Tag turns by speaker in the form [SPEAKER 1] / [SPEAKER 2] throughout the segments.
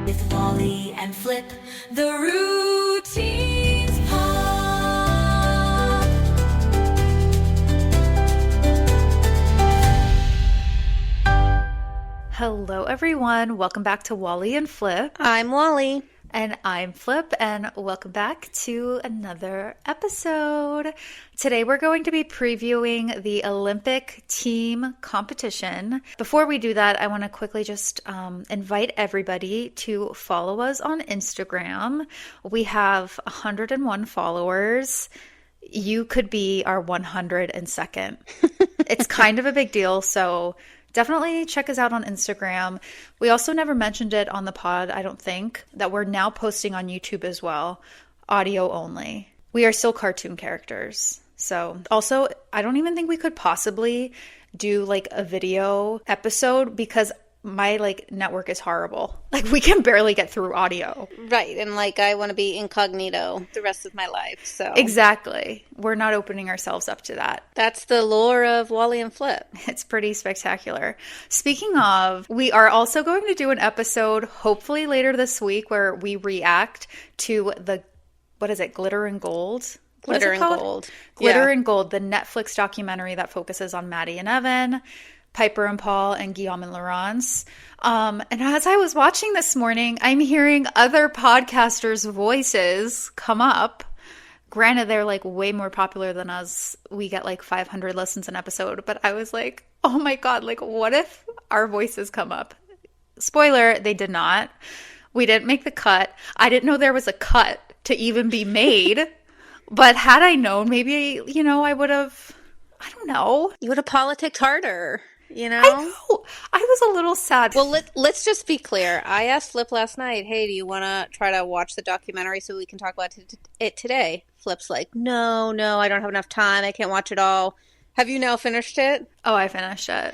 [SPEAKER 1] With Walley and Flip, the routines pop.
[SPEAKER 2] Hello everyone, welcome back to Walley and Flip.
[SPEAKER 3] I'm Walley.
[SPEAKER 2] And I'm Flip, and welcome back to another episode. Today we're going to be previewing the Olympic team competition. Before we do that, I want to quickly just invite everybody to follow us on Instagram. We have 101 followers. You could be our 102nd. It's kind of a big deal, so definitely check us out on Instagram. We also never mentioned it on the pod, I don't think, that we're now posting on YouTube as well, audio only. We are still cartoon characters. So also, I don't even think we could possibly do like a video episode because my network is horrible. We can barely get through audio.
[SPEAKER 3] Right. And I want to be incognito the rest of my life. So
[SPEAKER 2] exactly. We're not opening ourselves up to that.
[SPEAKER 3] That's the lore of Walley and Flip.
[SPEAKER 2] It's pretty spectacular. Speaking of, we are also going to do an episode hopefully later this week where we react to the, what is it, Glitter and Gold?
[SPEAKER 3] Glitter and Gold.
[SPEAKER 2] Glitter and Gold, the Netflix documentary that focuses on Maddie and Evan, Piper and Paul, and Guillaume and Laurence. And as I was watching this morning, I'm hearing other podcasters' voices come up. Granted, they're way more popular than us. We get 500 listens an episode. But I was like, oh my God, what if our voices come up? Spoiler, they did not. We didn't make the cut. I didn't know there was a cut to even be made. But had I known, maybe, I would have, I don't know.
[SPEAKER 3] You would have politicked harder. I
[SPEAKER 2] know. I was a little sad.
[SPEAKER 3] Well, let's just be clear. I asked Flip last night, hey, do you want to try to watch the documentary so we can talk about it today? Flip's like, no, I don't have enough time. I can't watch it all. Have you now finished it?
[SPEAKER 2] Oh, I finished it.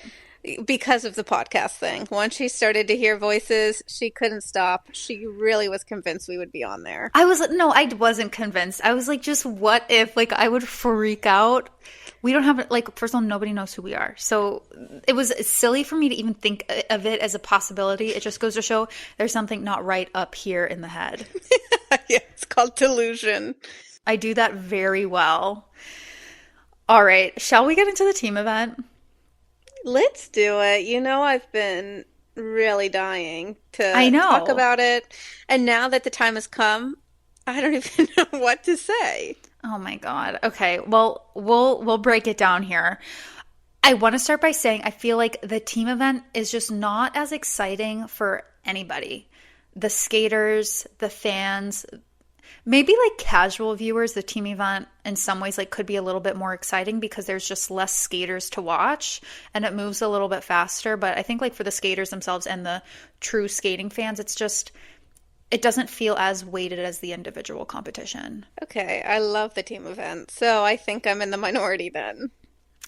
[SPEAKER 3] Because of the podcast thing. Once she started to hear voices, she couldn't stop. She really was convinced we would be on there.
[SPEAKER 2] I wasn't convinced. I was just what if, I would freak out. We don't have, first of all, nobody knows who we are. So it was silly for me to even think of it as a possibility. It just goes to show there's something not right up here in the head.
[SPEAKER 3] Yeah, it's called delusion.
[SPEAKER 2] I do that very well. All right. Shall we get into the team event?
[SPEAKER 3] Let's do it. I've been really dying to talk about it. And now that the time has come, I don't even know what to say.
[SPEAKER 2] Oh my God. Okay. Well, we'll break it down here. I want to start by saying I feel like the team event is just not as exciting for anybody. The skaters, the fans, maybe casual viewers, the team event in some ways could be a little bit more exciting because there's just less skaters to watch and it moves a little bit faster. But I think for the skaters themselves and the true skating fans, it doesn't feel as weighted as the individual competition.
[SPEAKER 3] Okay, I love the team event. So I think I'm in the minority then.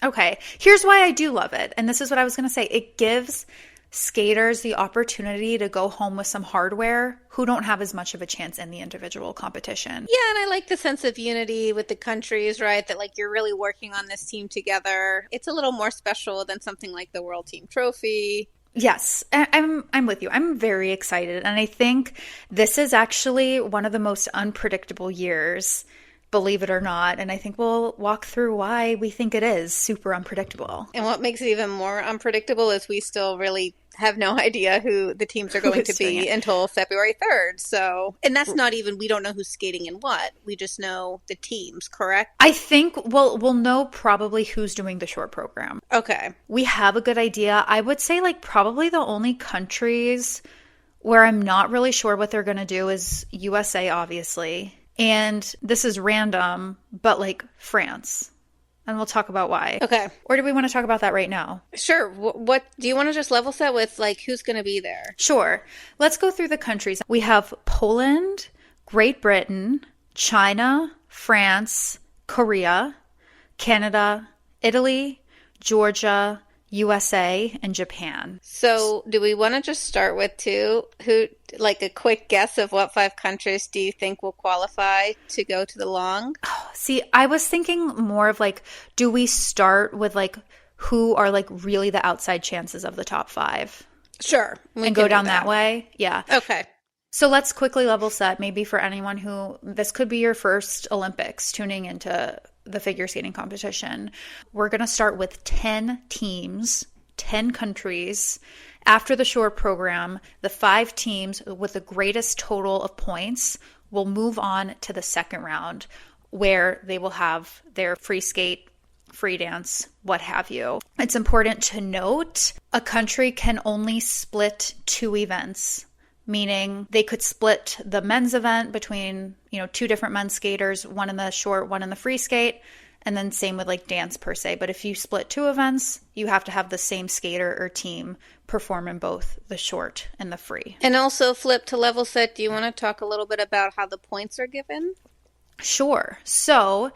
[SPEAKER 2] Okay, here's why I do love it. And this is what I was going to say. It gives skaters the opportunity to go home with some hardware who don't have as much of a chance in the individual competition.
[SPEAKER 3] Yeah, and I like the sense of unity with the countries, right? That you're really working on this team together. It's a little more special than something like the World Team Trophy.
[SPEAKER 2] Yes, I'm with you. I'm very excited. And I think this is actually one of the most unpredictable years, believe it or not. And I think we'll walk through why we think it is super unpredictable.
[SPEAKER 3] And what makes it even more unpredictable is we still really have no idea who the teams are going to be until February 3rd. So, and that's not even, we don't know who's skating in what. We just know the teams, correct?
[SPEAKER 2] I think we'll know probably who's doing the short program.
[SPEAKER 3] Okay.
[SPEAKER 2] We have a good idea. I would say probably the only countries where I'm not really sure what they're going to do is USA, obviously. And this is random, but France. And we'll talk about why.
[SPEAKER 3] Okay.
[SPEAKER 2] Or do we want to talk about that right now?
[SPEAKER 3] Sure. What do you want to just level set with who's going to be there?
[SPEAKER 2] Sure. Let's go through the countries. We have Poland, Great Britain, China, France, Korea, Canada, Italy, Georgia, USA, and Japan.
[SPEAKER 3] So do we want to just start with a quick guess of what 5 countries do you think will qualify to go to the long?
[SPEAKER 2] Oh, see, I was thinking more of do we start with who are really the outside chances of the top 5?
[SPEAKER 3] Sure.
[SPEAKER 2] And go down that way? Yeah.
[SPEAKER 3] Okay.
[SPEAKER 2] So let's quickly level set, maybe for anyone who this could be your first Olympics tuning into the figure skating competition. We're going to start with 10 teams, 10 countries. After the short program, the 5 teams with the greatest total of points will move on to the second round, where they will have their free skate, free dance, what have you. It's important to note a country can only split 2 events, meaning they could split the men's event between, 2 different men's skaters, one in the short, one in the free skate, and then same with like dance per se. But if you split 2 events, you have to have the same skater or team perform in both the short and the free.
[SPEAKER 3] And also, flip to level set, do you want to talk a little bit about how the points are given?
[SPEAKER 2] Sure. So,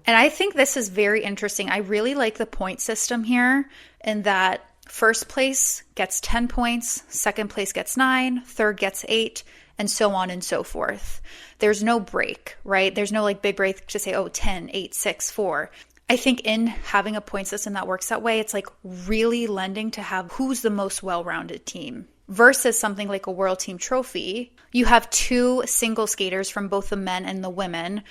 [SPEAKER 2] and I think this is very interesting. I really like the point system here in that first place gets 10 points, second place gets 9, third gets 8, and so on and so forth. There's no break, right? There's no like big break to say, 10, 8, 6, 4. I think in having a point system that works that way, it's like really lending to have who's the most well-rounded team. Versus something like a World Team Trophy, you have 2 single skaters from both the men and the women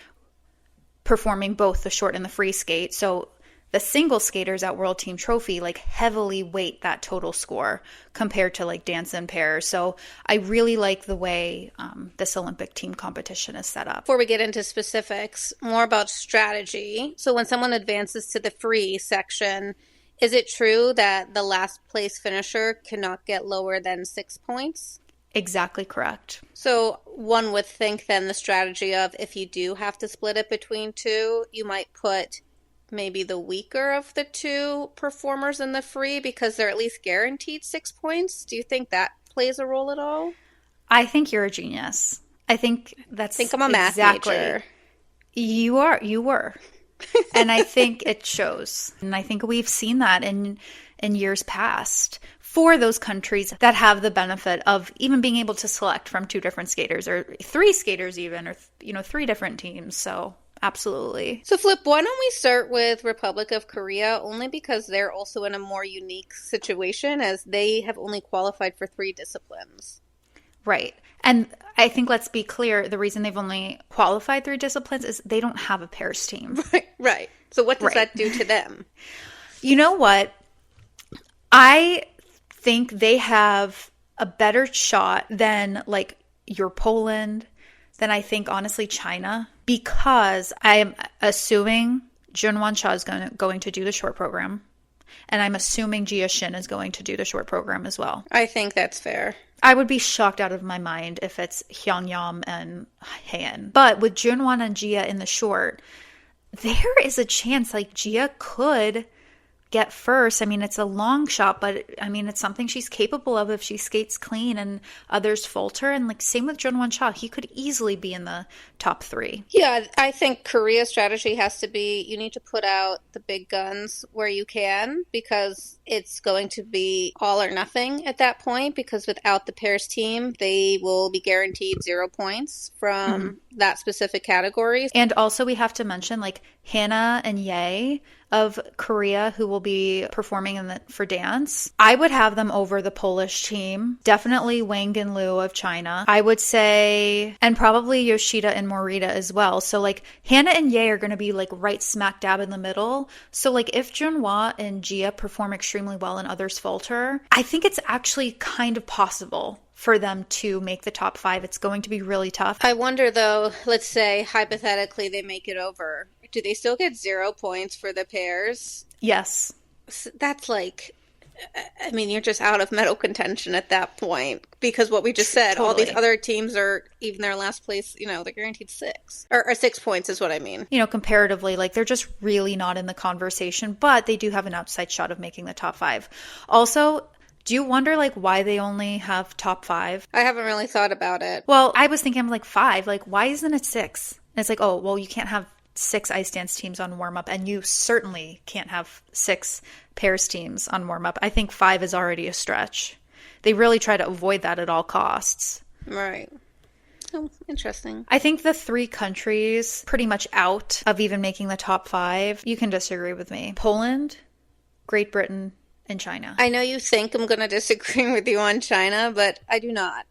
[SPEAKER 2] performing both the short and the free skate. So the single skaters at World Team Trophy like heavily weight that total score compared to like dance and pairs. So I really like the way this Olympic team competition is set up.
[SPEAKER 3] Before we get into specifics, more about strategy. So when someone advances to the free section, is it true that the last place finisher cannot get lower than 6 points?
[SPEAKER 2] Exactly correct.
[SPEAKER 3] So one would think then the strategy of if you do have to split it between 2, you might put maybe the weaker of the 2 performers in the free because they're at least guaranteed 6 points. Do you think that plays a role at all?
[SPEAKER 2] I think you're a genius. I think that's
[SPEAKER 3] I'm a math major.
[SPEAKER 2] You were. And I think it shows. And I think we've seen that in years past for those countries that have the benefit of even being able to select from 2 different skaters or 3 skaters even, or 3 different teams. So absolutely.
[SPEAKER 3] So Flip, why don't we start with Republic of Korea, only because they're also in a more unique situation as they have only qualified for 3 disciplines.
[SPEAKER 2] Right. And I think let's be clear, the reason they've only qualified 3 disciplines is they don't have a pairs team.
[SPEAKER 3] Right. So what does that do to them?
[SPEAKER 2] You know what? I think they have a better shot than like your Poland, than I think honestly China, because I am assuming Junwon Cha is going to do the short program. And I'm assuming Jia Shin is going to do the short program as well.
[SPEAKER 3] I think that's fair.
[SPEAKER 2] I would be shocked out of my mind if it's Hyungyam and Han. But with Junwon and Jia in the short, there is a chance like Jia could get first. I mean, it's a long shot, but I mean, it's something she's capable of if she skates clean and others falter. And like same with Junwon Cha, he could easily be in the top 3.
[SPEAKER 3] Yeah, I think Korea's strategy has to be you need to put out the big guns where you can because it's going to be all or nothing at that point because without the pairs team, they will be guaranteed 0 points from that specific category.
[SPEAKER 2] And also we have to mention like Hannah and Ye of Korea who will be performing for dance. I would have them over the Polish team. Definitely Wang and Liu of China. I would say, and probably Yoshida and Morita as well. So like Hannah and Ye are going to be like right smack dab in the middle. So like if Junhwa and Jia perform extremely well and others falter, I think it's actually kind of possible for them to make the top 5. It's going to be really tough.
[SPEAKER 3] I wonder though, let's say hypothetically they make it over. Do they still get 0 points for the pairs?
[SPEAKER 2] Yes.
[SPEAKER 3] That's like, I mean, you're just out of medal contention at that point because what we just said,
[SPEAKER 2] Totally.
[SPEAKER 3] all these other teams are, even their last place, they're guaranteed 6 or 6 points is what I mean.
[SPEAKER 2] Comparatively, like they're just really not in the conversation, but they do have an outside shot of making the top 5. Also, do you wonder like why they only have top 5?
[SPEAKER 3] I haven't really thought about it.
[SPEAKER 2] Well, I was thinking I'm like 5, like why isn't it 6? And it's like, oh, well, you can't have 6 ice dance teams on warm up, and you certainly can't have 6 pairs teams on warm up. I think 5 is already a stretch. They really try to avoid that at all costs.
[SPEAKER 3] Right. Oh, interesting.
[SPEAKER 2] I think the 3 countries pretty much out of even making the top 5. You can disagree with me. Poland, Great Britain, and China.
[SPEAKER 3] I know you think I'm going to disagree with you on China, but I do not.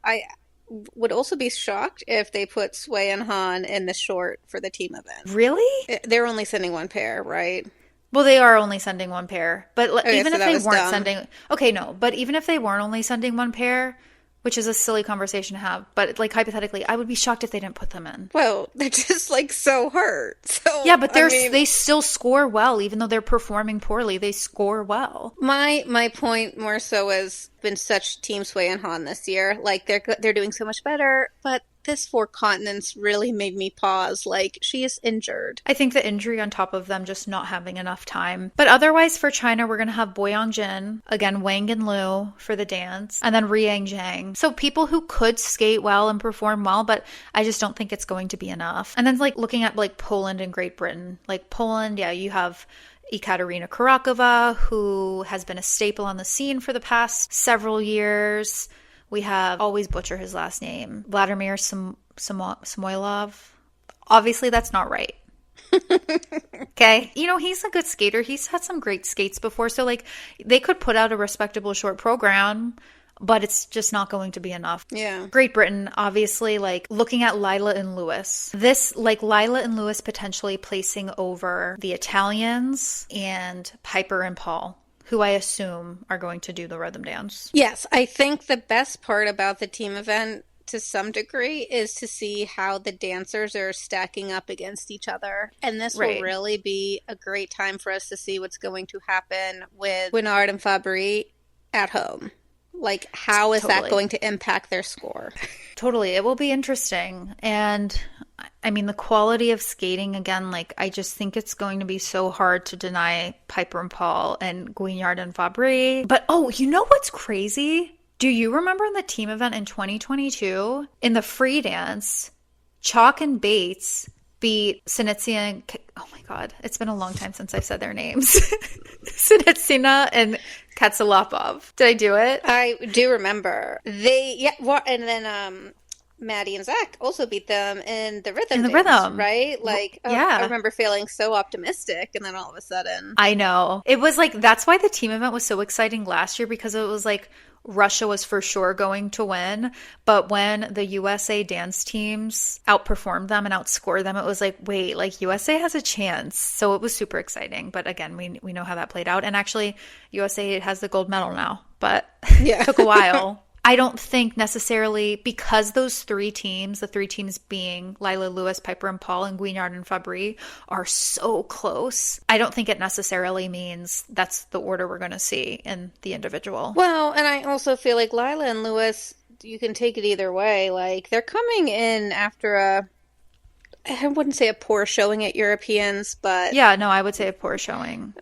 [SPEAKER 3] would also be shocked if they put Sway and Han in the short for the team event.
[SPEAKER 2] Really?
[SPEAKER 3] They're only sending one pair, right?
[SPEAKER 2] Well, they are only sending one pair. But
[SPEAKER 3] Okay,
[SPEAKER 2] even
[SPEAKER 3] so
[SPEAKER 2] if
[SPEAKER 3] that
[SPEAKER 2] they
[SPEAKER 3] was
[SPEAKER 2] weren't
[SPEAKER 3] dumb.
[SPEAKER 2] sending, okay, no, but even if they weren't only sending one pair, which is a silly conversation to have, but like hypothetically, I would be shocked if they didn't put them in.
[SPEAKER 3] Well, they're just like so hurt. So
[SPEAKER 2] Yeah, but
[SPEAKER 3] I mean,
[SPEAKER 2] they still score well, even though they're performing poorly. They score well.
[SPEAKER 3] my point more so has been such Team Sway and Han this year. Like they're doing so much better, but this Four Continents really made me pause. Like, she is injured.
[SPEAKER 2] I think the injury on top of them just not having enough time. But otherwise for China, we're going to have Boyang Jin, again, Wang and Lu for the dance, and then Riang Zhang. So people who could skate well and perform well, but I just don't think it's going to be enough. And then like looking at like Poland and Great Britain, like Poland, yeah, you have Ekaterina Kurakova, who has been a staple on the scene for the past several years. We have, always butcher his last name, Vladimir Samoilov. Obviously, that's not right. Okay? You know, he's a good skater. He's had some great skates before. So, like, they could put out a respectable short program, but it's just not going to be enough.
[SPEAKER 3] Yeah.
[SPEAKER 2] Great Britain, obviously, like, looking at Lila and Lewis. This, like, Lila and Lewis potentially placing over the Italians and Piper and Paul, who I assume are going to do the rhythm dance.
[SPEAKER 3] Yes, I think the best part about the team event to some degree is to see how the dancers are stacking up against each other. And this will really be a great time for us to see what's going to happen with Winard and Fabry at home. Like, how is that going to impact their score?
[SPEAKER 2] Totally. It will be interesting. And I mean, the quality of skating, again, like, I just think it's going to be so hard to deny Piper and Paul and Guignard and Fabry. But, oh, you know what's crazy? Do you remember in the team event in 2022, in the free dance, Chalk and Bates beat Sinitsina and, oh my God, it's been a long time since I've said their names. Sinitsina and Katsalapov. Did I do it?
[SPEAKER 3] I do remember. And then Maddie and Zach also beat them in the rhythm dance, right? Like,
[SPEAKER 2] yeah.
[SPEAKER 3] I remember feeling so optimistic, and then all of a sudden.
[SPEAKER 2] I know. It was like, that's why the team event was so exciting last year, because it was like, Russia was for sure going to win, but when the USA dance teams outperformed them and outscored them, it was like, wait, like USA has a chance. So it was super exciting. But again, we know how that played out. And actually, USA has the gold medal now, but it took a while. I don't think necessarily, because those three teams, the three teams being Lila, Lewis, Piper and Paul, and Guignard and Fabry, are so close, I don't think it necessarily means that's the order we're going to see in the individual.
[SPEAKER 3] Well, and I also feel like Lila and Lewis, you can take it either way. Like, they're coming in after I wouldn't say a poor showing at Europeans, but...
[SPEAKER 2] Yeah, no, I would say a poor showing.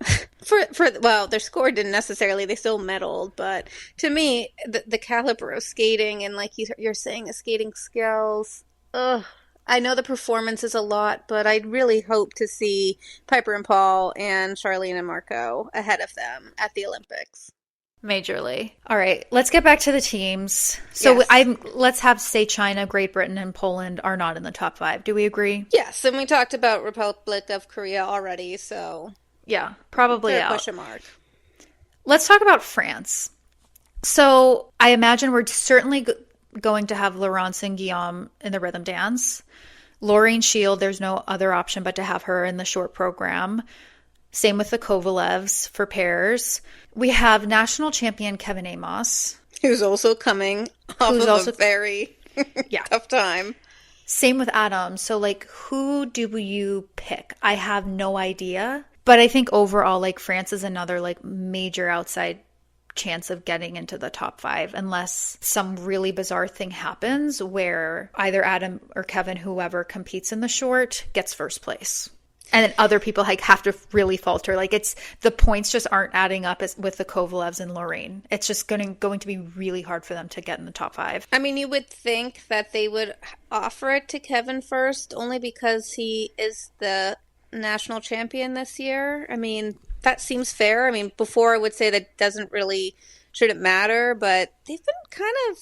[SPEAKER 3] Well, their score didn't necessarily, they still medaled, but to me, the caliber of skating and, like you're saying, the skating skills, I know the performance is a lot, but I'd really hope to see Piper and Paul and Charlene and Marco ahead of them at the Olympics.
[SPEAKER 2] Majorly. All right, let's get back to the teams. So
[SPEAKER 3] Yes.
[SPEAKER 2] Let's say China, Great Britain, and Poland are not in the top 5. Do we agree?
[SPEAKER 3] Yes, and we talked about Republic of Korea already, so...
[SPEAKER 2] Yeah, probably out.
[SPEAKER 3] Question mark.
[SPEAKER 2] Let's talk about France. So I imagine we're certainly going to have Laurence and Guillaume in the rhythm dance. Laureen Shield, there's no other option but to have her in the short program. Same with the Kovalevs for pairs. We have national champion Kevin Amos,
[SPEAKER 3] who's also coming off of a very tough time.
[SPEAKER 2] Same with Adam. So, like, who do you pick? I have no idea. But I think overall, like, France is another, like, major outside chance of getting into the top 5, unless some really bizarre thing happens where either Adam or Kevin, whoever competes in the short, gets first place. And then other people like have to really falter. Like, it's the points just aren't adding up with the Kovalevs and Lorraine. It's just going to be really hard for them to get in the top 5.
[SPEAKER 3] I mean, you would think that they would offer it to Kevin first, only because he is the national champion this year. I mean, that seems fair. I mean, before I would say that shouldn't matter, but they've been kind of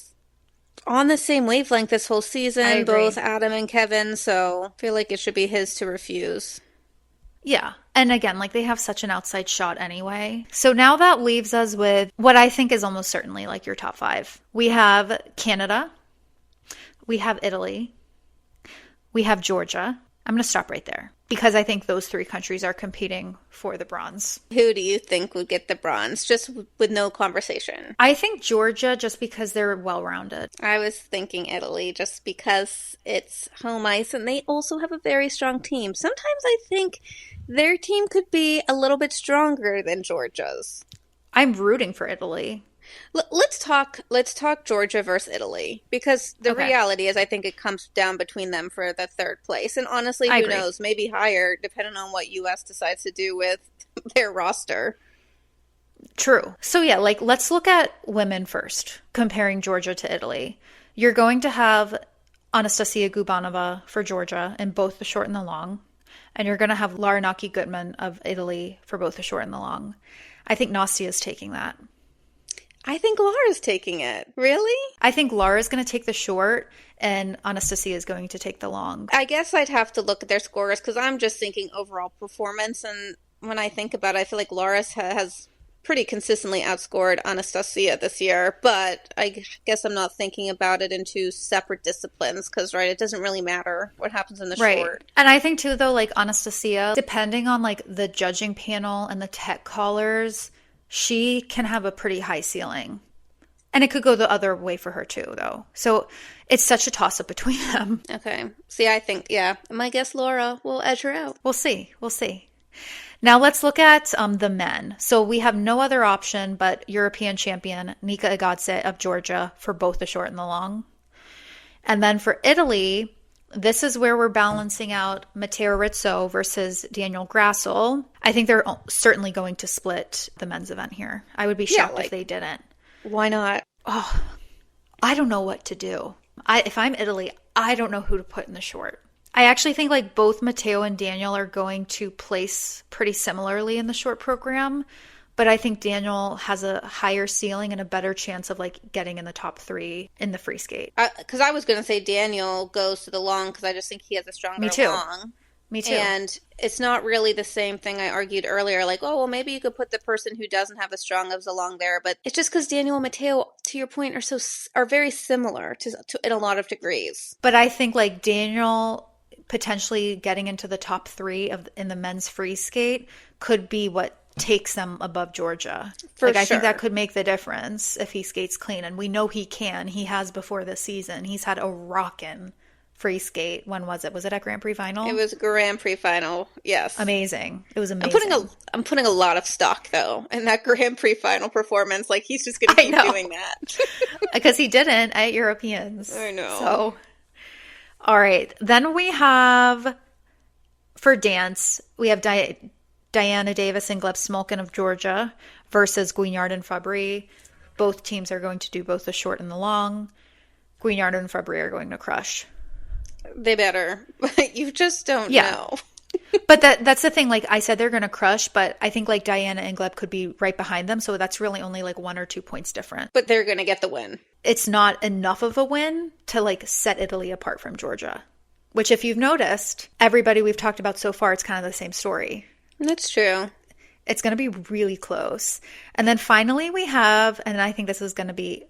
[SPEAKER 3] on the same wavelength this whole season, both Adam and Kevin, so I feel like it should be his to refuse.
[SPEAKER 2] Yeah. And again, like, they have such an outside shot anyway. So now that leaves us with what I think is almost certainly like your top 5. We have Canada, we have Italy, we have Georgia. I'm going to stop right there because I think those three countries are competing for the bronze.
[SPEAKER 3] Who do you think would get the bronze, just with no conversation?
[SPEAKER 2] I think Georgia, just because they're well-rounded.
[SPEAKER 3] I was thinking Italy, just because it's home ice, and they also have a very strong team. Sometimes I think their team could be a little bit stronger than Georgia's.
[SPEAKER 2] I'm rooting for Italy.
[SPEAKER 3] Let's talk Georgia versus Italy, because the reality is I think it comes down between them for the third place. And honestly, who knows, maybe higher, depending on what U.S. decides to do with their roster.
[SPEAKER 2] True. So yeah, like let's look at women first, comparing Georgia to Italy. You're going to have Anastasia Gubanova for Georgia in both the short and the long. And you're going to have Larnaki Gutman of Italy for both the short and the long. I think Nastia is taking that.
[SPEAKER 3] I think Laura's taking it. Really?
[SPEAKER 2] I think Laura's going to take the short and Anastasia is going to take the long.
[SPEAKER 3] I guess I'd have to look at their scores because I'm just thinking overall performance. And when I think about it, I feel like Laura has pretty consistently outscored Anastasia this year. But I guess I'm not thinking about it in two separate disciplines because, right, it doesn't really matter what happens in the short.
[SPEAKER 2] And I think, too, though, like Anastasia, depending on like the judging panel and the tech callers, she can have a pretty high ceiling. And it could go the other way for her too, though. So it's such a toss-up between them.
[SPEAKER 3] Okay. See, I think, yeah, my guess Laura will edge her out.
[SPEAKER 2] We'll see. Now let's look at the men. So we have no other option but European champion Nika Igatze of Georgia for both the short and the long. And then for Italy, this is where we're balancing out Matteo Rizzo versus Daniel Grassel. I think they're certainly going to split the men's event here. I would be shocked if they didn't.
[SPEAKER 3] Why not?
[SPEAKER 2] Oh, I don't know what to do. If I'm Italy, I don't know who to put in the short. I actually think like both Matteo and Daniel are going to place pretty similarly in the short program. But I think Daniel has a higher ceiling and a better chance of like getting in the top three in the free skate.
[SPEAKER 3] Because I was going to say Daniel goes to the long because I just think he has a stronger long.
[SPEAKER 2] Me too.
[SPEAKER 3] And it's not really the same thing I argued earlier. Like, oh, well, maybe you could put the person who doesn't have as strong as a long there. But it's just because Daniel and Matteo, to your point, are very similar to in a lot of degrees.
[SPEAKER 2] But I think like Daniel potentially getting into the top three in the men's free skate could be what takes them above Georgia. I think that could make the difference if he skates clean. And we know he can. He has before this season. He's had a rockin' free skate. When was it? Was it at Grand Prix Final?
[SPEAKER 3] It was Grand Prix Final, yes.
[SPEAKER 2] Amazing. It was amazing.
[SPEAKER 3] I'm putting a lot of stock, though, in that Grand Prix Final performance. Like, he's just going to keep doing that.
[SPEAKER 2] Because he didn't at Europeans.
[SPEAKER 3] I know.
[SPEAKER 2] So, all right. Then we have, for dance, we have Diana Davis and Gleb Smolkin of Georgia versus Guignard and Fabry. Both teams are going to do both the short and the long. Guignard and Fabry are going to crush.
[SPEAKER 3] They better. But you just don't know.
[SPEAKER 2] But that's the thing. Like I said, they're going to crush, but I think like Diana and Gleb could be right behind them. So that's really only like 1 or 2 points different.
[SPEAKER 3] But they're going to get the win.
[SPEAKER 2] It's not enough of a win to like set Italy apart from Georgia, which if you've noticed, everybody we've talked about so far, it's kind of the same story.
[SPEAKER 3] That's true.
[SPEAKER 2] It's going to be really close. And then finally we have, and I think this is going to be,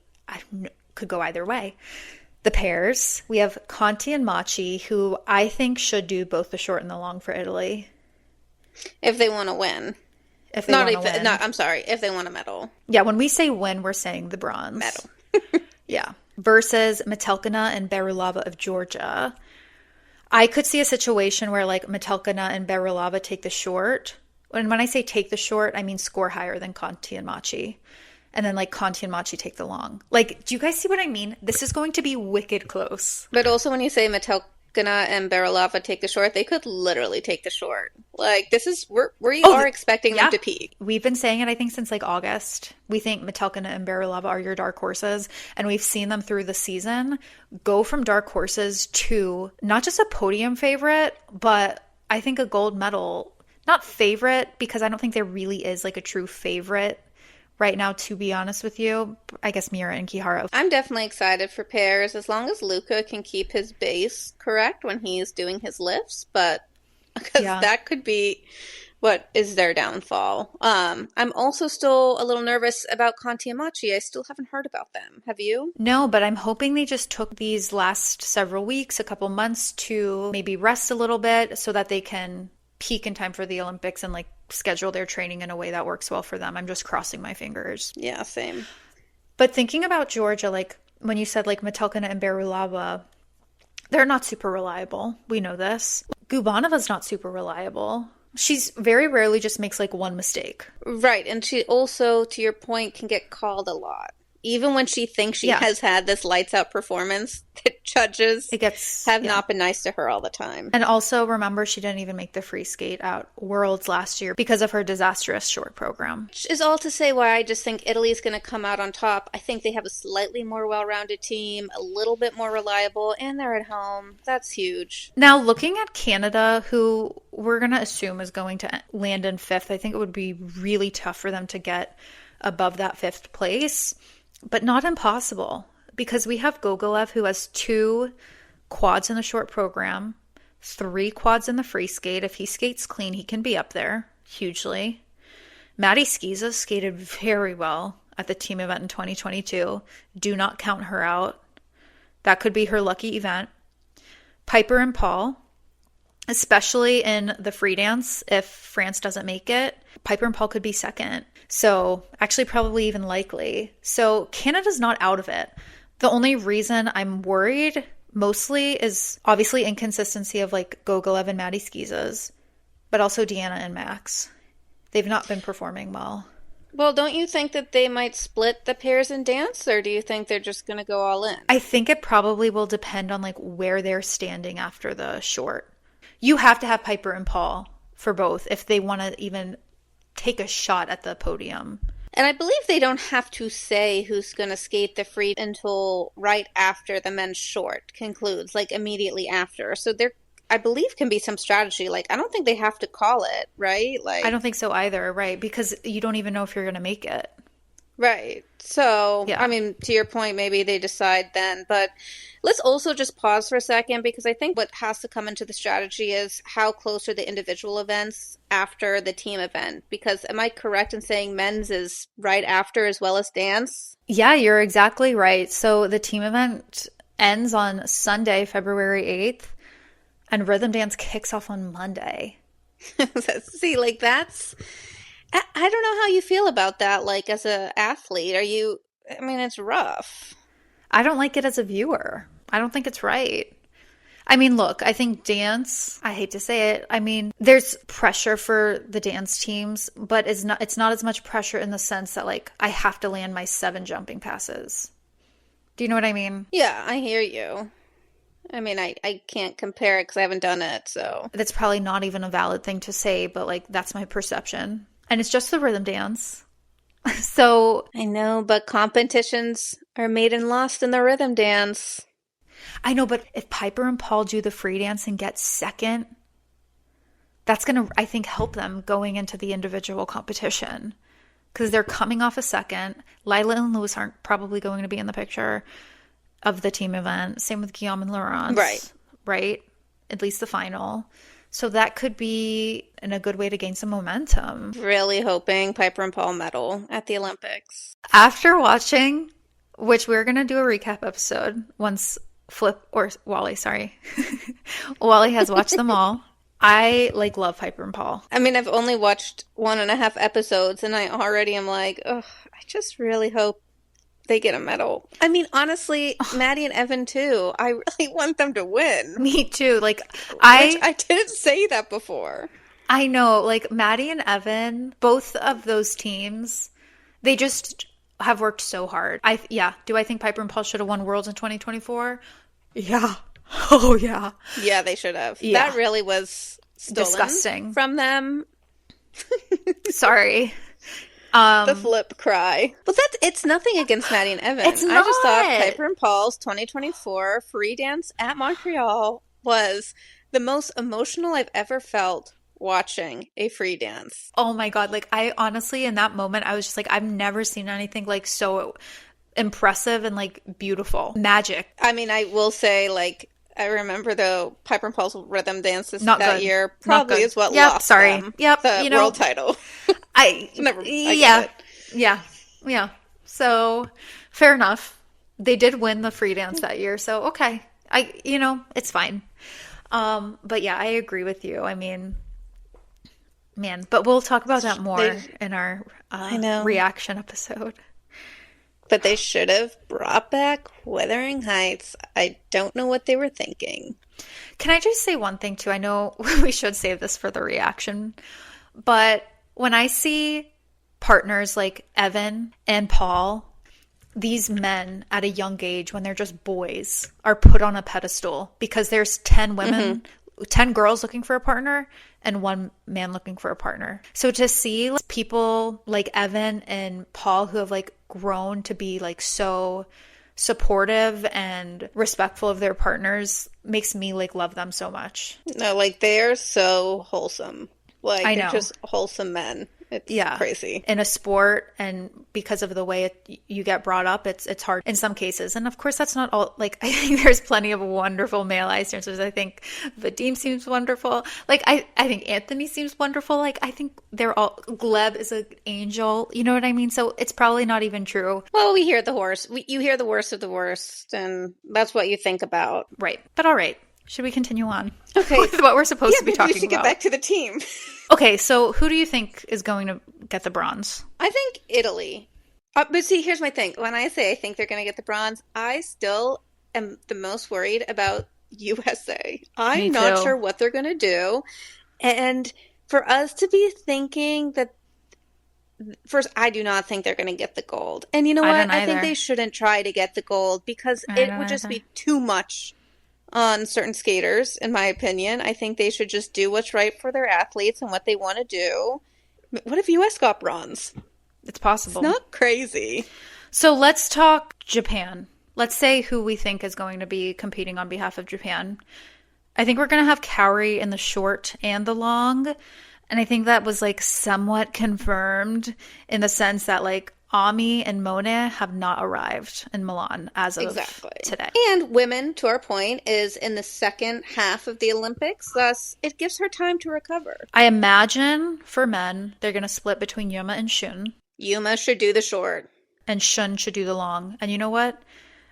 [SPEAKER 2] could go either way, the pairs. We have Conti and Machi, who I think should do both the short and the long for Italy.
[SPEAKER 3] If they want to win.
[SPEAKER 2] If they want to win.
[SPEAKER 3] I'm sorry, if they want a medal.
[SPEAKER 2] Yeah, when we say win, we're saying the bronze.
[SPEAKER 3] Medal.
[SPEAKER 2] Yeah. Versus Metelkina and Berulava of Georgia. I could see a situation where like Metelkina and Berulava take the short. And when I say take the short, I mean score higher than Conti and Machi. And then like Conti and Machi take the long. Like, do you guys see what I mean? This is going to be wicked close.
[SPEAKER 3] But also when you say Metelkina and Berulava take the short, they could literally take the short. Like, this is, we are expecting them to peak.
[SPEAKER 2] We've been saying it, I think, since like August. We think Metelkina and Berulava are your dark horses. And we've seen them through the season go from dark horses to not just a podium favorite, but I think a gold medal. Not favorite, because I don't think there really is like a true favorite right now, to be honest with you. I guess Mira and Kihara.
[SPEAKER 3] I'm definitely excited for pairs as long as Luca can keep his base correct when he's doing his lifts, but because that could be what is their downfall. I'm also still a little nervous about Conti and Machi. I still haven't heard about them. Have you?
[SPEAKER 2] No, but I'm hoping they just took these last several weeks, a couple months to maybe rest a little bit so that they can peak in time for the Olympics and like schedule their training in a way that works well for them. I'm just crossing my fingers.
[SPEAKER 3] Yeah, same.
[SPEAKER 2] But thinking about Georgia, like when you said like Metelkina and Berulava, they're not super reliable. We know this. Gubanova's not super reliable. She's very rarely just makes like one mistake.
[SPEAKER 3] Right. And she also, to your point, can get called a lot. Even when she thinks she has had this lights out performance, the judges have not been nice to her all the time.
[SPEAKER 2] And also remember, she didn't even make the free skate at Worlds last year because of her disastrous short program.
[SPEAKER 3] Which is all to say why I just think Italy's going to come out on top. I think they have a slightly more well-rounded team, a little bit more reliable, and they're at home. That's huge.
[SPEAKER 2] Now, looking at Canada, who we're going to assume is going to land in fifth, I think it would be really tough for them to get above that fifth place. But not impossible, because we have Gogolev, who has 2 quads in the short program, 3 quads in the free skate. If he skates clean, he can be up there hugely. Maddie Skiza skated very well at the team event in 2022. Do not count her out. That could be her lucky event. Piper and Paul, especially in the free dance, if France doesn't make it, Piper and Paul could be second. So actually probably even likely. So Canada's not out of it. The only reason I'm worried mostly is obviously inconsistency of like Gogolev and Maddie Skizas, but also Deanna and Max. They've not been performing well.
[SPEAKER 3] Well, don't you think that they might split the pairs in dance, or do you think they're just going to go all in?
[SPEAKER 2] I think it probably will depend on like where they're standing after the short. You have to have Piper and Paul for both if they want to even take a shot at the podium.
[SPEAKER 3] And I believe they don't have to say who's going to skate the free until right after the men's short concludes, like immediately after. So there, I believe, can be some strategy. Like, I don't think they have to call it, right? Like,
[SPEAKER 2] I don't think so either, right? Because you don't even know if you're going to make it.
[SPEAKER 3] Right. So,
[SPEAKER 2] yeah.
[SPEAKER 3] I mean, to your point, maybe they decide then. But let's also just pause for a second, because I think what has to come into the strategy is how close are the individual events after the team event? Because am I correct in saying men's is right after as well as dance?
[SPEAKER 2] Yeah, you're exactly right. So the team event ends on Sunday, February 8th, and rhythm dance kicks off on Monday.
[SPEAKER 3] See, like that's... I don't know how you feel about that, like, as an athlete. I mean, it's rough.
[SPEAKER 2] I don't like it as a viewer. I don't think it's right. I mean, look, I think dance, I hate to say it, I mean, there's pressure for the dance teams, but it's not as much pressure in the sense that, like, I have to land my 7 jumping passes. Do you know what I mean?
[SPEAKER 3] Yeah, I hear you. I mean, I can't compare it because I haven't done it, so.
[SPEAKER 2] That's probably not even a valid thing to say, but, like, that's my perception. And it's just the rhythm dance. So
[SPEAKER 3] I know, but competitions are made and lost in the rhythm dance.
[SPEAKER 2] I know, but if Piper and Paul do the free dance and get second, that's going to, I think, help them going into the individual competition. Because they're coming off a second. Lila and Lewis aren't probably going to be in the picture of the team event. Same with Guillaume and Laurence.
[SPEAKER 3] Right.
[SPEAKER 2] Right? At least the final. So that could be a good way to gain some momentum.
[SPEAKER 3] Really hoping Piper and Paul medal at the Olympics.
[SPEAKER 2] After watching, which we're going to do a recap episode once Walley has watched them all. I love Piper and Paul.
[SPEAKER 3] I mean, I've only watched 1.5 episodes and I already am like, ugh, I just really hope they get a medal. I mean, honestly, Maddie and Evan too. I really want them to win.
[SPEAKER 2] Me too.
[SPEAKER 3] I didn't say that before.
[SPEAKER 2] I know, Maddie and Evan, both of those teams, they just have worked so hard. Do I think Piper and Paul should have won Worlds in 2024? Yeah. Oh yeah.
[SPEAKER 3] Yeah, they should have.
[SPEAKER 2] Yeah.
[SPEAKER 3] That really was stolen
[SPEAKER 2] disgusting
[SPEAKER 3] from them.
[SPEAKER 2] Sorry.
[SPEAKER 3] The flip cry. But it's nothing against Maddie and Evan.
[SPEAKER 2] It's not.
[SPEAKER 3] I just thought Piper and Paul's 2024 free dance at Montreal was the most emotional I've ever felt watching a free dance.
[SPEAKER 2] Oh my God. I honestly, in that moment, I was just I've never seen anything so impressive and beautiful. Magic.
[SPEAKER 3] I mean, I will say I remember though, Piper and Paul's rhythm dances
[SPEAKER 2] Not
[SPEAKER 3] that
[SPEAKER 2] good.
[SPEAKER 3] year
[SPEAKER 2] Not
[SPEAKER 3] probably
[SPEAKER 2] good.
[SPEAKER 3] is what
[SPEAKER 2] Yep,
[SPEAKER 3] lost
[SPEAKER 2] sorry.
[SPEAKER 3] them
[SPEAKER 2] Yep,
[SPEAKER 3] the world title.
[SPEAKER 2] I
[SPEAKER 3] get it.
[SPEAKER 2] Yeah. So fair enough. They did win the free dance that year, so okay. It's fine. But yeah, I agree with you. I mean, man, but we'll talk about that more in our
[SPEAKER 3] I know.
[SPEAKER 2] reaction episode.
[SPEAKER 3] But they should have brought back Wuthering Heights. I don't know what they were thinking.
[SPEAKER 2] Can I just say one thing too? I know we should save this for the reaction, but when I see partners like Evan and Paul, these men at a young age, when they're just boys, are put on a pedestal because there's 10 women, 10 girls looking for a partner and one man looking for a partner. So to see people like Evan and Paul who have like grown to be like so supportive and respectful of their partners makes me like love them so much.
[SPEAKER 3] No, like they're so wholesome. Like
[SPEAKER 2] I know.
[SPEAKER 3] they're just wholesome men. It's crazy.
[SPEAKER 2] In a sport, and because of the way you get brought up, it's hard in some cases. And of course, that's not all. Like, I think there's plenty of wonderful male ice dancers. I think Vadim seems wonderful. Like, I think Anthony seems wonderful. Like, I think they're all. Gleb is an angel. You know what I mean? So it's probably not even true.
[SPEAKER 3] Well, we hear the worst. You hear the worst of the worst, and that's what you think about.
[SPEAKER 2] Right. But all right. Should we continue on?
[SPEAKER 3] Okay.
[SPEAKER 2] With what we're supposed to be talking about?
[SPEAKER 3] We should get back to the team.
[SPEAKER 2] Okay, so who do you think is going to get the bronze?
[SPEAKER 3] I think Italy. But see, here's my thing. When I say I think they're going to get the bronze, I still am the most worried about USA. I'm not sure what they're going to do. And for us to be thinking that, first, I do not think they're going to get the gold. And you know what? I think they shouldn't try to get the gold because it would just be too much on certain skaters, in my opinion. I think they should just do what's right for their athletes and what they want to do. What if US got bronze?
[SPEAKER 2] It's possible.
[SPEAKER 3] It's not crazy.
[SPEAKER 2] So let's talk Japan. Let's say who we think is going to be competing on behalf of Japan. I think we're going to have Kaori in the short and the long. And I think that was like somewhat confirmed in the sense that like Ami and Mona have not arrived in Milan as of today.
[SPEAKER 3] And women, to our point, is in the second half of the Olympics. Thus, it gives her time to recover.
[SPEAKER 2] I imagine for men, they're going to split between Yuma and Shun.
[SPEAKER 3] Yuma should do the short.
[SPEAKER 2] And Shun should do the long. And you know what?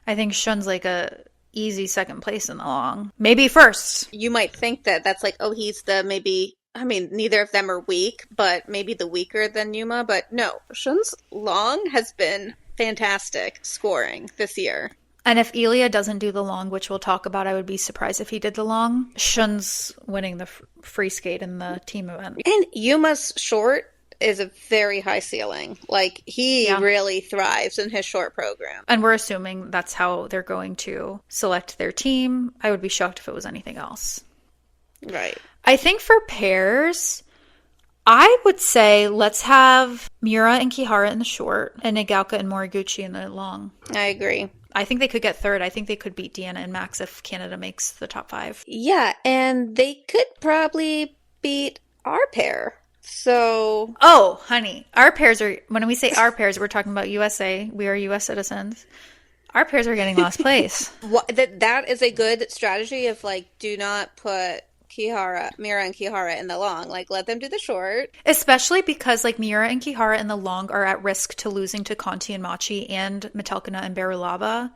[SPEAKER 2] I think Shun's like a easy second place in the long. Maybe first.
[SPEAKER 3] You might think that that's like, oh, he's the maybe... I mean, neither of them are weak, but maybe the weaker than Yuma. But no, Shun's long has been fantastic scoring this year.
[SPEAKER 2] And if Ilya doesn't do the long, which we'll talk about, I would be surprised if he did the long. Shun's winning the free skate in the team event.
[SPEAKER 3] And Yuma's short is a very high ceiling. Like, he really thrives in his short program.
[SPEAKER 2] And we're assuming that's how they're going to select their team. I would be shocked if it was anything else.
[SPEAKER 3] Right.
[SPEAKER 2] I think for pairs, I would say let's have Miura and Kihara in the short and Nagaoka and Moriguchi in the long.
[SPEAKER 3] I agree.
[SPEAKER 2] I think they could get third. I think they could beat Deanna and Max if Canada makes the top 5.
[SPEAKER 3] Yeah, and they could probably beat our pair. So...
[SPEAKER 2] Oh, honey. Our pairs are... When we say our pairs, we're talking about USA. We are U.S. citizens. Our pairs are getting last place.
[SPEAKER 3] That is a good strategy of, like, do not put... Miura and Kihara in the long. Like, let them do the short.
[SPEAKER 2] Especially because, like, Miura and Kihara in the long are at risk to losing to Conti and Machi and Metelkina and Berulava.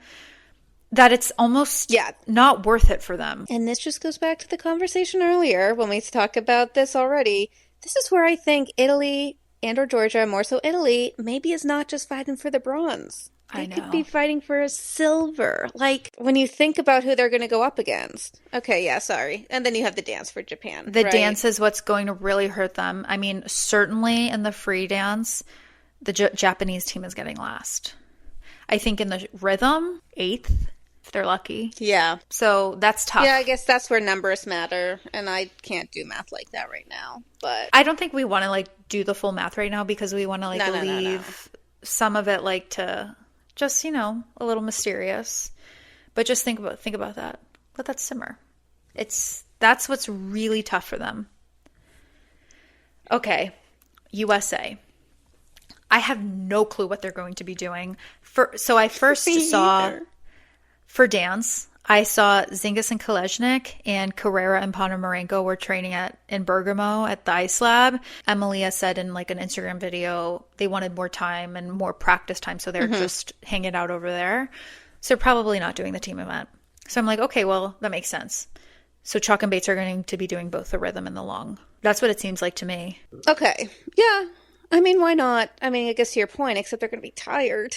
[SPEAKER 2] That it's almost not worth it for them.
[SPEAKER 3] And this just goes back to the conversation earlier when we talked about this already. This is where I think Italy and or Georgia, more so Italy, maybe is not just fighting for the bronze. They could be fighting for a silver. Like, when you think about who they're going to go up against. Okay, yeah, sorry. And then you have the dance for Japan.
[SPEAKER 2] The dance is what's going to really hurt them. I mean, certainly in the free dance, the Japanese team is getting last. I think in the rhythm, 8th, if they're lucky.
[SPEAKER 3] Yeah.
[SPEAKER 2] So that's tough.
[SPEAKER 3] Yeah, I guess that's where numbers matter. And I can't do math like that right now. But
[SPEAKER 2] I don't think we want to, like, do the full math right now because we want to, like, leave some of it, like, to... Just, you know, a little mysterious. But just think about that. Let that simmer. That's what's really tough for them. Okay. USA. I have no clue what they're going to be doing. So I first saw for dance, I saw Zingis and Kolesnik and Carrera and Ponomarenko were training in Bergamo at the ice lab. Emilia said in like an Instagram video they wanted more time and more practice time, so they're just hanging out over there. So they're probably not doing the team event. So I'm like, okay, well, that makes sense. So Chalk and Bates are going to be doing both the rhythm and the long. That's what it seems like to me.
[SPEAKER 3] Okay. Yeah. I mean, why not? I mean, I guess to your point, except they're going to be tired.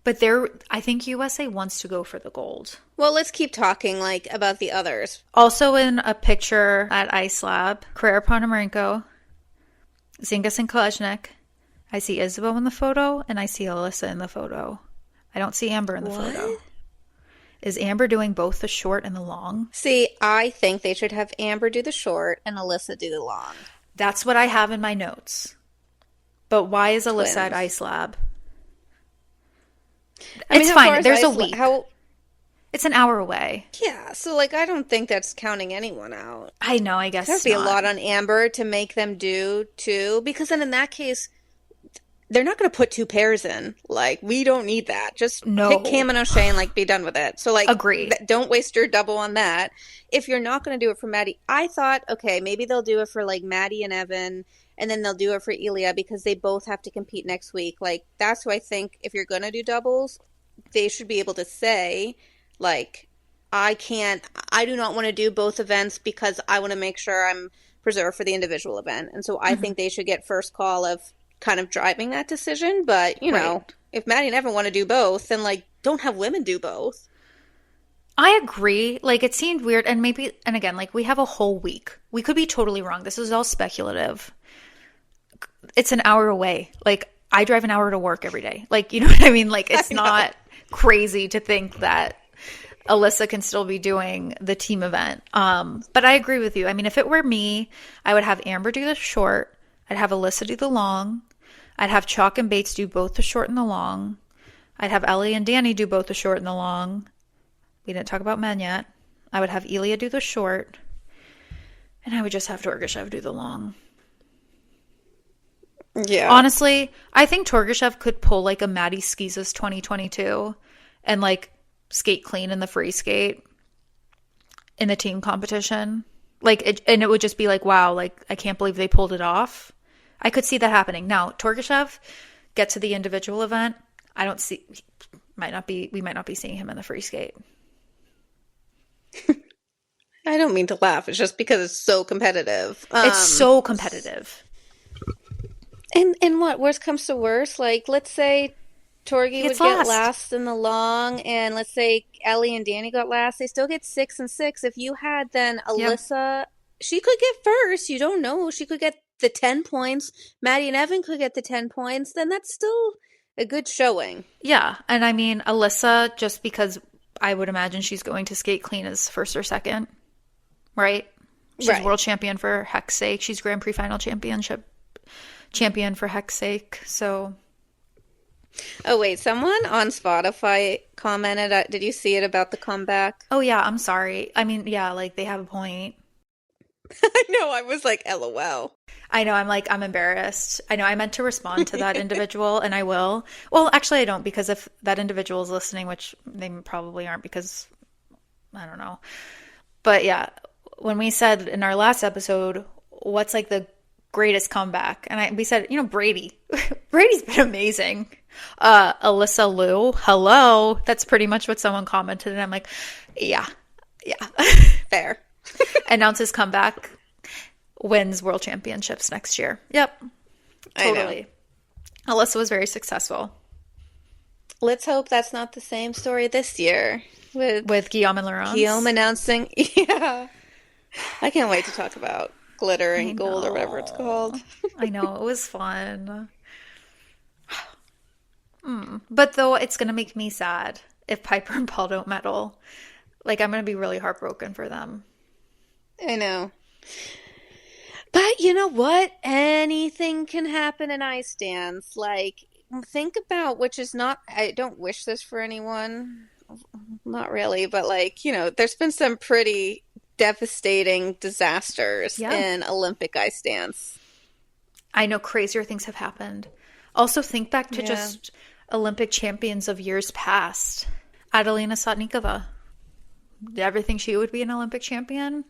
[SPEAKER 2] But I think USA wants to go for the gold.
[SPEAKER 3] Well, let's keep talking, like, about the others.
[SPEAKER 2] Also in a picture at Ice Lab, Carrera Ponomarenko, Zingis and Kolesnik. I see Isabeau in the photo, and I see Alyssa in the photo. I don't see Amber in the photo. Is Amber doing both the short and the long?
[SPEAKER 3] See, I think they should have Amber do the short and Alyssa do the long.
[SPEAKER 2] That's what I have in my notes. But why is Alyssa at Ice Lab? It's fine. There's a week. It's an hour away.
[SPEAKER 3] Yeah, so like I don't think that's counting anyone out.
[SPEAKER 2] I know, I guess
[SPEAKER 3] there'd be a lot on Amber to make them do two, because then in that case, they're not going to put two pairs in. Like, we don't need that. Just pick Cam and O'Shea and like be done with it. So like,
[SPEAKER 2] agree.
[SPEAKER 3] Don't waste your double on that. If you're not going to do it for Maddie, I thought, okay, maybe they'll do it for like Maddie and Evan, and then they'll do it for Elia because they both have to compete next week. Like, that's who I think if you're going to do doubles, they should be able to say, like, I do not want to do both events because I want to make sure I'm preserved for the individual event. And so I think they should get first call of kind of driving that decision. But, you know, if Maddie and Evan want to do both, then, like, don't have women do both.
[SPEAKER 2] I agree. Like, it seemed weird. And maybe, and again, like, we have a whole week. We could be totally wrong. This is all speculative. It's an hour away. Like, I drive an hour to work every day. Like, you know what I mean? Like, it's not crazy to think that Alyssa can still be doing the team event. But I agree with you. I mean, if it were me, I would have Amber do the short. I'd have Alyssa do the long. I'd have Chalk and Bates do both the short and the long. I'd have Ellie and Danny do both the short and the long. We didn't talk about men yet. I would have Elia do the short. And I would just have Torgashev do the long.
[SPEAKER 3] Yeah.
[SPEAKER 2] Honestly, I think Torgashev could pull like a Maddie Skeezes 2022 and like skate clean in the free skate in the team competition. Like, and it would just be like, wow, like, I can't believe they pulled it off. I could see that happening. Now, Torgashev get to the individual event. I don't see, we might not be seeing him in the free skate.
[SPEAKER 3] I don't mean to laugh. It's just because it's so competitive.
[SPEAKER 2] It's so competitive.
[SPEAKER 3] And what, worst comes to worst, like, let's say Torgy would get last in the long, and let's say Ellie and Danny got last. They still get 6 and 6. If you had then Alyssa, she could get first. You don't know. She could get the 10 points. Maddie and Evan could get the 10 points. Then that's still a good showing.
[SPEAKER 2] Yeah. And I mean, Alyssa, just because I would imagine she's going to skate clean as first or second, right? She's world champion for heck's sake. She's Grand Prix final champion for heck's sake. So...
[SPEAKER 3] Oh, wait, someone on Spotify commented, did you see it about the comeback?
[SPEAKER 2] Oh, yeah, I'm sorry. I mean, yeah, like, they have a point.
[SPEAKER 3] I know, I was like, LOL.
[SPEAKER 2] I know, I'm embarrassed. I know, I meant to respond to that individual, and I will. Well, actually, I don't, because if that individual is listening, which they probably aren't, because, I don't know. But, yeah, when we said in our last episode, what's, like, the greatest comeback? And we said, you know, Brady. Brady's been amazing. Alyssa Liu, hello. That's pretty much what someone commented, and I'm like, yeah.
[SPEAKER 3] Fair.
[SPEAKER 2] Announces comeback, wins world championships next year. Yep. Totally. Alyssa was very successful.
[SPEAKER 3] Let's hope that's not the same story this year.
[SPEAKER 2] With Guillaume and Laurence.
[SPEAKER 3] Guillaume announcing, yeah. I can't wait to talk about glitter and gold or whatever it's called.
[SPEAKER 2] I know, it was fun. But though it's going to make me sad if Piper and Paul don't medal. Like, I'm going to be really heartbroken for them.
[SPEAKER 3] I know. But you know what? Anything can happen in ice dance. Like, think about, which is not, I don't wish this for anyone. Not really, but like, you know, there's been some pretty devastating disasters in Olympic ice dance.
[SPEAKER 2] I know crazier things have happened. Also, think back to just Olympic champions of years past. Adelina Sotnikova everything she would be an Olympic champion.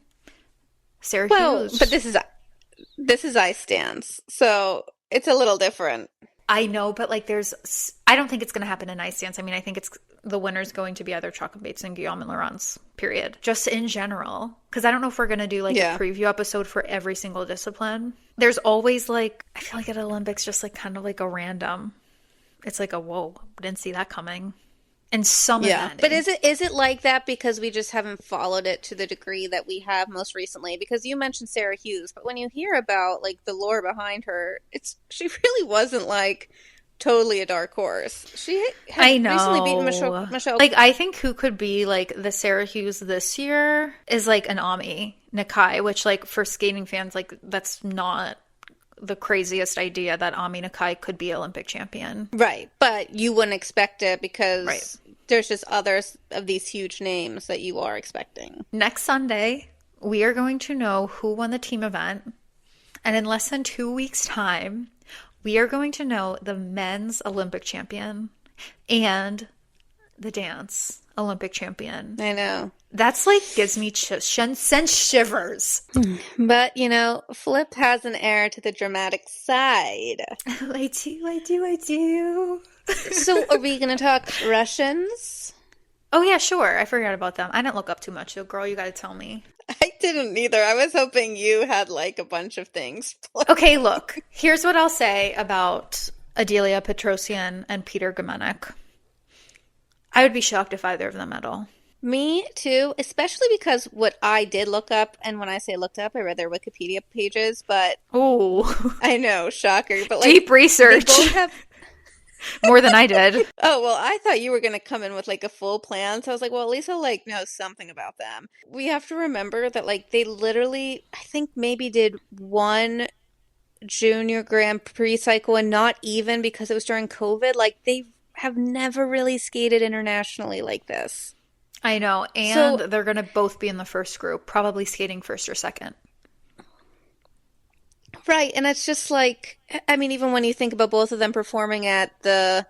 [SPEAKER 2] Sarah
[SPEAKER 3] Well,
[SPEAKER 2] Hughes.
[SPEAKER 3] but this is ice dance, so it's a little different.
[SPEAKER 2] I know, but like I don't think it's going to happen in ice dance. I mean, I think the winner's going to be either Chocolate Bates and Guillaume and Laurence, period. Just in general. Because I don't know if we're going to do like a preview episode for every single discipline. There's always like, I feel like at Olympics, just like kind of like a random, it's like a whoa, didn't see that coming. And some event.
[SPEAKER 3] But is it like that because we just haven't followed it to the degree that we have most recently? Because you mentioned Sarah Hughes, but when you hear about like the lore behind her, she really wasn't like totally a dark horse. She had recently beaten Michelle.
[SPEAKER 2] Like I think who could be like the Sarah Hughes this year is like an Ami Nakai, which like for skating fans, like that's not the craziest idea that Ami Nakai could be Olympic champion.
[SPEAKER 3] Right. But you wouldn't expect it because there's just others of these huge names that you are expecting.
[SPEAKER 2] Next Sunday, we are going to know who won the team event. And in less than 2 weeks' time, we are going to know the men's Olympic champion and the dance Olympic champion.
[SPEAKER 3] I know.
[SPEAKER 2] That's like gives me sends shivers.
[SPEAKER 3] But, you know, Flip has an air to the dramatic side.
[SPEAKER 2] I do.
[SPEAKER 3] So are we going to talk Russians?
[SPEAKER 2] Oh, yeah, sure. I forgot about them. I didn't look up too much, so girl, you got to tell me.
[SPEAKER 3] I didn't either. I was hoping you had like a bunch of things.
[SPEAKER 2] Okay, look. Here's what I'll say about Adelia Petrosian and Peter Gamenek. I would be shocked if either of them medal.
[SPEAKER 3] Me too, especially because what I did look up, and when I say looked up, I read their Wikipedia pages, but...
[SPEAKER 2] Oh.
[SPEAKER 3] I know, shocker. But like,
[SPEAKER 2] deep research.
[SPEAKER 3] They both have...
[SPEAKER 2] More than I did.
[SPEAKER 3] Oh, well, I thought you were going to come in with like a full plan. So I was like, well, at least I'll like know something about them. We have to remember that like they literally, I think maybe did one junior Grand Prix cycle and not even because it was during COVID. Like they have never really skated internationally like this.
[SPEAKER 2] I know. And so, they're going to both be in the first group, probably skating first or second.
[SPEAKER 3] Right, and it's just like, I mean, even when you think about both of them performing at the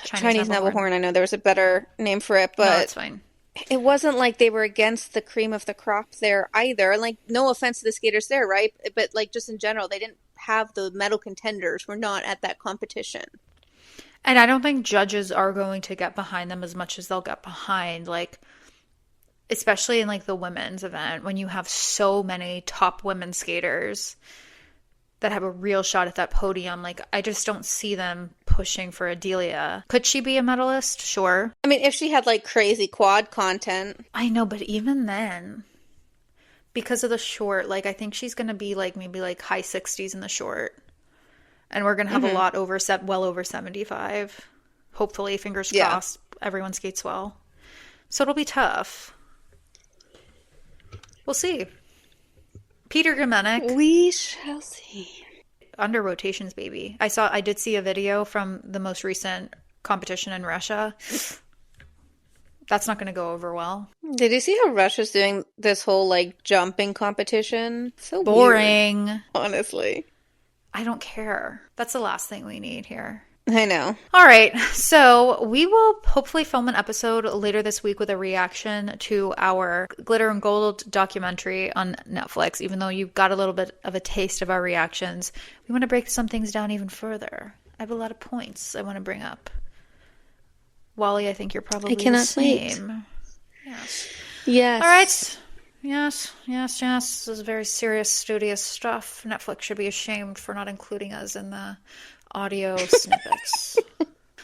[SPEAKER 3] Chinese Nebelhorn, I know there was a better name for it, but
[SPEAKER 2] no, it's fine.
[SPEAKER 3] It wasn't like they were against the cream of the crop there either. And like, no offense to the skaters there, right? But like, just in general, they didn't have the medal contenders. Were not at that competition.
[SPEAKER 2] And I don't think judges are going to get behind them as much as they'll get behind, like, especially in like the women's event, when you have so many top women skaters that have a real shot at that podium. Like, I just don't see them pushing for Adelia. Could she be a medalist? Sure.
[SPEAKER 3] I mean, if she had like crazy quad content.
[SPEAKER 2] I know, but even then, because of the short, like, I think she's going to be like maybe like high 60s in the short. And we're going to have a lot over, well over 75. Hopefully, fingers crossed, everyone skates well. So it'll be tough. We'll see. Peter Gamenek.
[SPEAKER 3] We shall see.
[SPEAKER 2] Under rotations, baby. I did see a video from the most recent competition in Russia. That's not going to go over well.
[SPEAKER 3] Did you see how Russia's doing this whole like jumping competition? So
[SPEAKER 2] boring.
[SPEAKER 3] Weird, honestly.
[SPEAKER 2] I don't care. That's the last thing we need here.
[SPEAKER 3] I know.
[SPEAKER 2] All right. So we will hopefully film an episode later this week with a reaction to our Glitter and Gold documentary on Netflix. Even though you got a little bit of a taste of our reactions, we want to break some things down even further. I have a lot of points I want to bring up. Wally, I think you're probably the same. Wait. Yes.
[SPEAKER 3] Yes.
[SPEAKER 2] All right. Yes. This is very serious, studious stuff. Netflix should be ashamed for not including us in the audio snippets.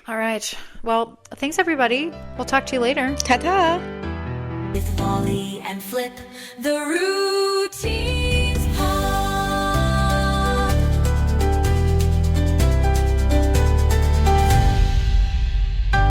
[SPEAKER 2] All right. Well, thanks, everybody. We'll talk to you later.
[SPEAKER 3] Ta-ta.
[SPEAKER 1] With Walley and Flip, the routine.